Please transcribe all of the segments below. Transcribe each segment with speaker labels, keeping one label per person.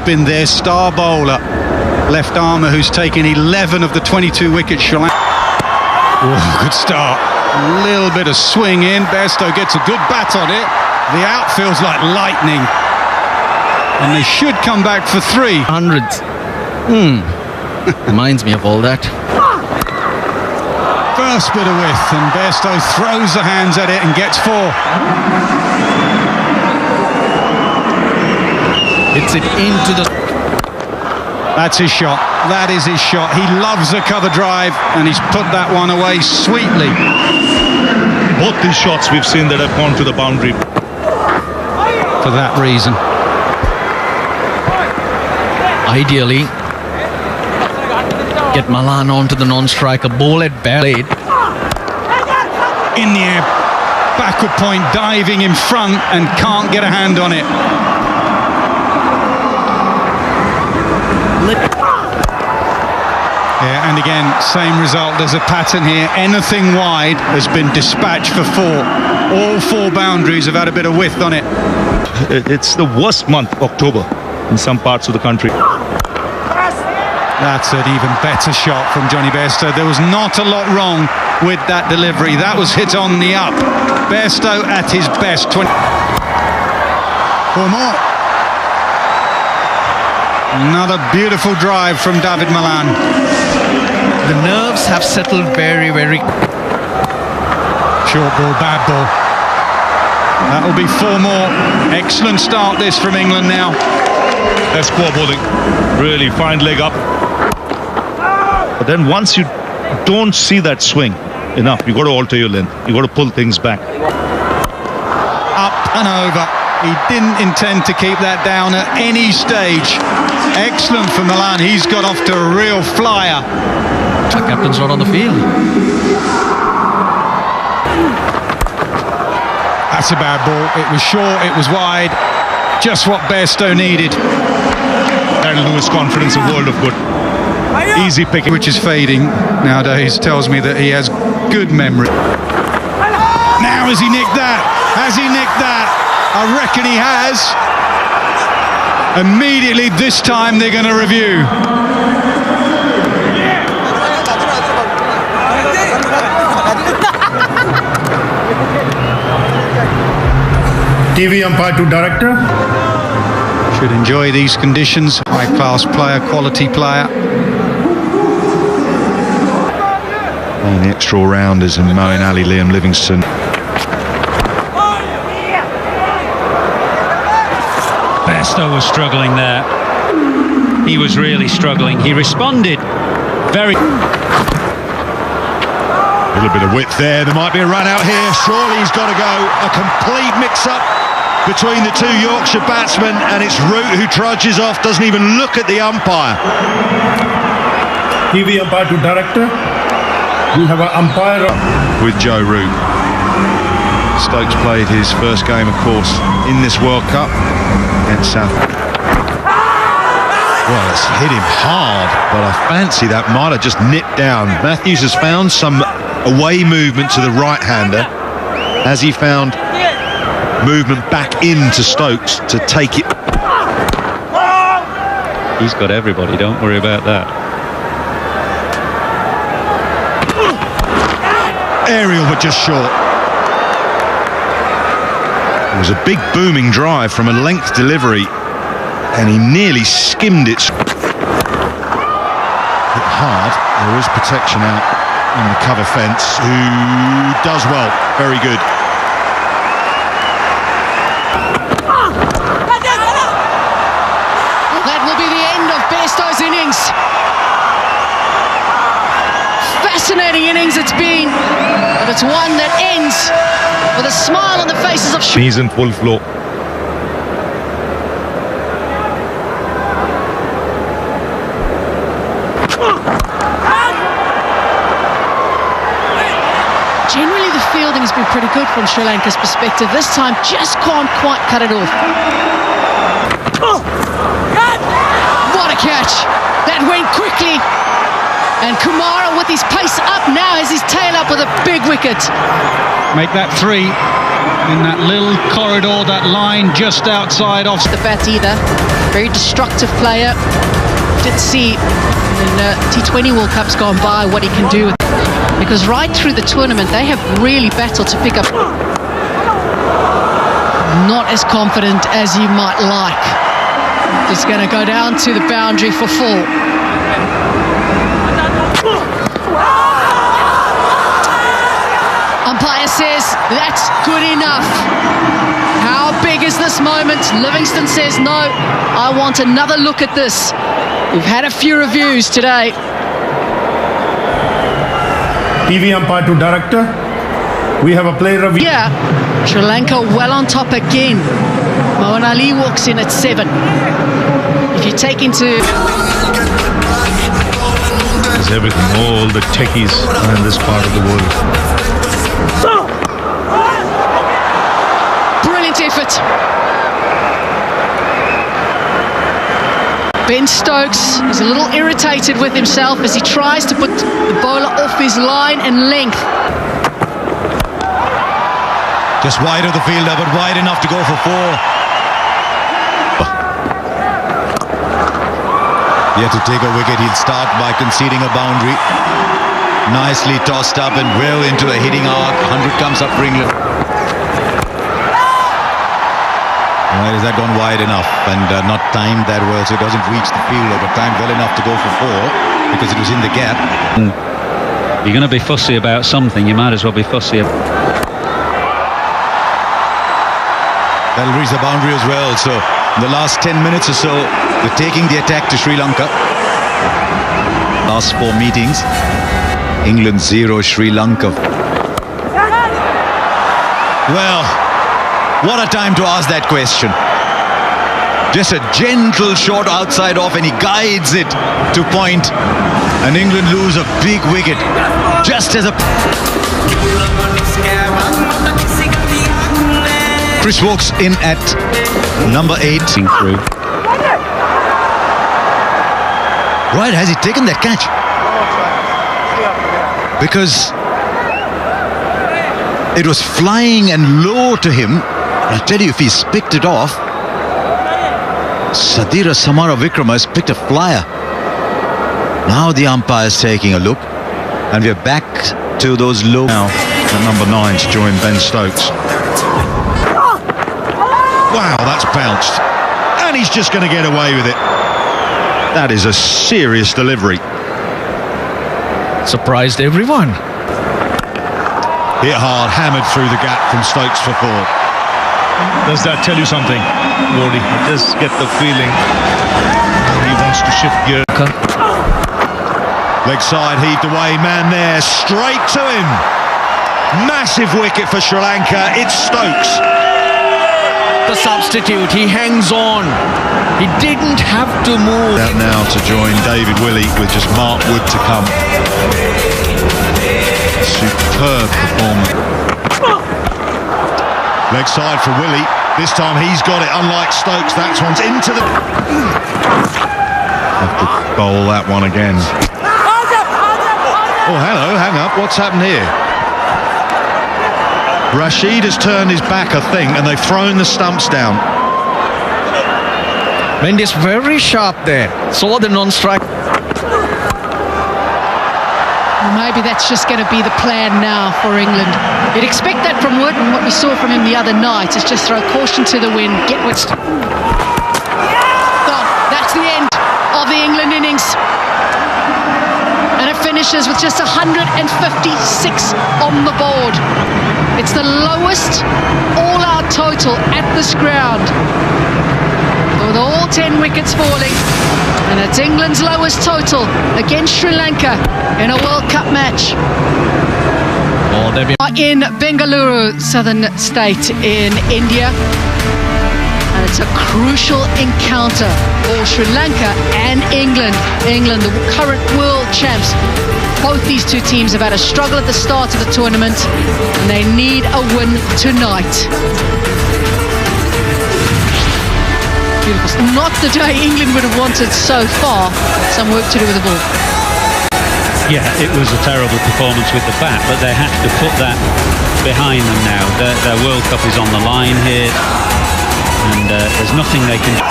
Speaker 1: been their star bowler, left armour, who's taken 11 of the 22 wickets. Sri Lanka. Oh, good start. A little bit of swing in. Bairstow gets a good bat on it. The outfield's like lightning. And they should come back for 3.
Speaker 2: Hundreds. Reminds me of all that.
Speaker 1: First bit of width, and Bairstow throws the hands at it and gets 4.
Speaker 2: Hits it into the...
Speaker 1: That's his shot. That is his shot. He loves a cover drive, and he's put that one away sweetly.
Speaker 3: Both these shots we've seen that have gone to the boundary.
Speaker 1: For that reason.
Speaker 2: Ideally, get Malan onto the non-striker, ball at Blade.
Speaker 1: In the air, backward point, diving in front, and can't get a hand on it. Yeah, and again, same result. There's a pattern here. Anything wide has been dispatched for 4. All 4 boundaries have had a bit of width on it.
Speaker 3: It's the worst month, October, in some parts of the country.
Speaker 1: That's an even better shot from Jonny Bairstow. There was not a lot wrong with that delivery. That was hit on the up. Bairstow at his best. 4 more. Another beautiful drive from David Malan.
Speaker 2: The nerves have settled very, very...
Speaker 1: Short ball, bad ball. That'll be 4 more. Excellent start this from England now.
Speaker 3: Their square bowling. Really fine leg up. But then once you don't see that swing enough, you got to alter your length. You got to pull things back.
Speaker 1: Up and over. He didn't intend to keep that down at any stage. Excellent for Malan. He's got off to a real flyer.
Speaker 2: Our captain's not on the field.
Speaker 1: That's a bad ball. It was short, it was wide. Just what Bairstow needed.
Speaker 3: That'll do his confidence a world of good. Easy picking.
Speaker 1: Which is fading nowadays, tells me that he has good memory. Now has he nicked that? Has he nicked that? I reckon he has. Immediately this time they're going to review.
Speaker 4: TV umpire to director.
Speaker 1: Should enjoy these conditions. High class player, quality player.
Speaker 5: And the extra all-rounders and Moeen Ali, Liam Livingstone.
Speaker 6: Bairstow was struggling there. He was really struggling. He responded very...
Speaker 5: A little bit of width there. There might be a run out here. Surely he's got to go. A complete mix-up between the 2 Yorkshire batsmen, and it's Root who trudges off, doesn't even look at the umpire.
Speaker 4: TV umpire to director. We have an umpire
Speaker 5: with Joe Root. Stokes played his first game, of course, in this World Cup against South. Well, it's hit him hard, but I fancy that might have just nipped down. Matthews has found some away movement to the right-hander, as he found movement back into Stokes to take it.
Speaker 6: He's got everybody, don't worry about that.
Speaker 5: Aerial, but just short. It was a big booming drive from a length delivery, and he nearly skimmed it. Hit hard. There is protection out in the cover fence, who does well. Very good.
Speaker 7: That will be the end of Bairstow's innings. Fascinating innings it's been, but it's one that ends with a smile on the faces of...
Speaker 3: He's in full flow.
Speaker 7: Generally the fielding has been pretty good from Sri Lanka's perspective. This time just can't quite cut it off. What a catch! That went quickly. And Kumara with his pace up now has his tail up with a big wicket.
Speaker 1: Make that 3. in that little corridor, that line just outside off.
Speaker 7: The bat either. Very destructive player. Did see in T20 World Cups gone by what he can do. Because right through the tournament, they have really battled to pick up. Not as confident as you might like. Just going to go down to the boundary for 4. Umpire says that's good enough. How big is this moment? Livingston says no, I want another look at this. We've had a few reviews today.
Speaker 4: TV umpire to director. We have a play review.
Speaker 7: Yeah, Sri Lanka well on top again. Moeen Ali walks in at 7. If you take into...
Speaker 3: There's everything, all the techies in this part of the world.
Speaker 7: Brilliant effort. Ben Stokes is a little irritated with himself as he tries to put the bowler off his line and length.
Speaker 5: Just wide of the fielder, but wide enough to go for 4. Yet to take a wicket, he'll start by conceding a boundary. Nicely tossed up and well into a hitting arc. 100 comes up for England. Why has that gone wide enough and not timed that well, so it doesn't reach the fielder, but timed well enough to go for 4 because it was in the gap.
Speaker 6: You're going to be fussy about something, you might as well be fussy.
Speaker 5: That'll reach the boundary as well. So in the last 10 minutes or so, they're taking the attack to Sri Lanka. Last 4 meetings, England 0, Sri Lanka. Well, what a time to ask that question. Just a gentle shot outside off and he guides it to point. And England lose a big wicket. Just as a... Chris walks in at number 8.
Speaker 6: Through.
Speaker 5: Right, has he taken that catch? Because it was flying and low to him. I tell you, if he's picked it off, Sadira Samara Vikrama has picked a flyer. Now the umpire's taking a look, and we're back to those low. Now at number 9 to join Ben Stokes. Wow, that's bounced. And he's just going to get away with it. That is a serious delivery.
Speaker 2: Surprised everyone.
Speaker 5: Hit hard, hammered through the gap from Stokes for 4.
Speaker 3: Does that tell you something, Wardy? I just get the feeling he wants to shift gear.
Speaker 5: Leg side heaved away, man there, straight to him. Massive wicket for Sri Lanka. It's Stokes.
Speaker 2: The substitute, he hangs on. He didn't have to move.
Speaker 5: Out now to join David Willey with just Mark Wood to come. Superb performance. Leg side for Willey. This time he's got it, unlike Stokes. That one's into the... Have to bowl that one again. Oh, hello, hang up. What's happened here? Rashid has turned his back, I think, and they've thrown the stumps down.
Speaker 2: Mendes very sharp there. Saw the non-strike.
Speaker 7: Well, maybe that's just going to be the plan now for England. You'd expect that from Wood, and what we saw from him the other night is just throw caution to the wind, get what's... Oh, that's the end of the England innings. And it finishes with just 156 on the board. It's the lowest all-out total at this ground, with all 10 wickets falling, and it's England's lowest total against Sri Lanka in a World Cup match.
Speaker 2: Oh, they've been...
Speaker 7: In Bengaluru, southern state in India, and it's a crucial encounter for Sri Lanka and England. England, the current world champs. Both these two teams have had a struggle at the start of the tournament, and they need a win tonight. Beautiful. Not the day England would have wanted so far. Some work to do with the ball.
Speaker 6: Yeah, it was a terrible performance with the bat, but they had to put that behind them now. Their World Cup is on the line here, and there's nothing they can do.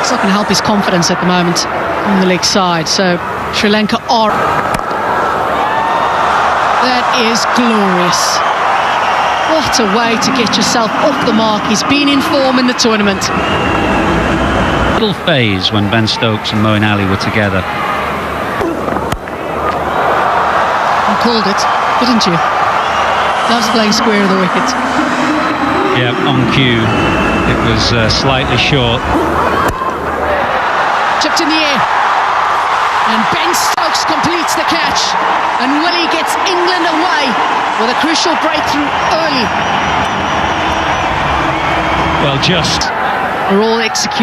Speaker 7: It's not going to help his confidence at the moment on the leg side. So Sri Lanka are... That is glorious. What a way to get yourself off the mark. He's been in form in the tournament.
Speaker 6: Little phase when Ben Stokes and Moeen Ali were together.
Speaker 7: You called it, didn't you? Loves playing square of the wicket.
Speaker 6: Yeah, on cue. It was slightly short.
Speaker 7: Chipped in the air. And Ben Stokes completes the catch. And Willie gets England away with a crucial breakthrough early.
Speaker 6: Well, just...
Speaker 7: We're all executed.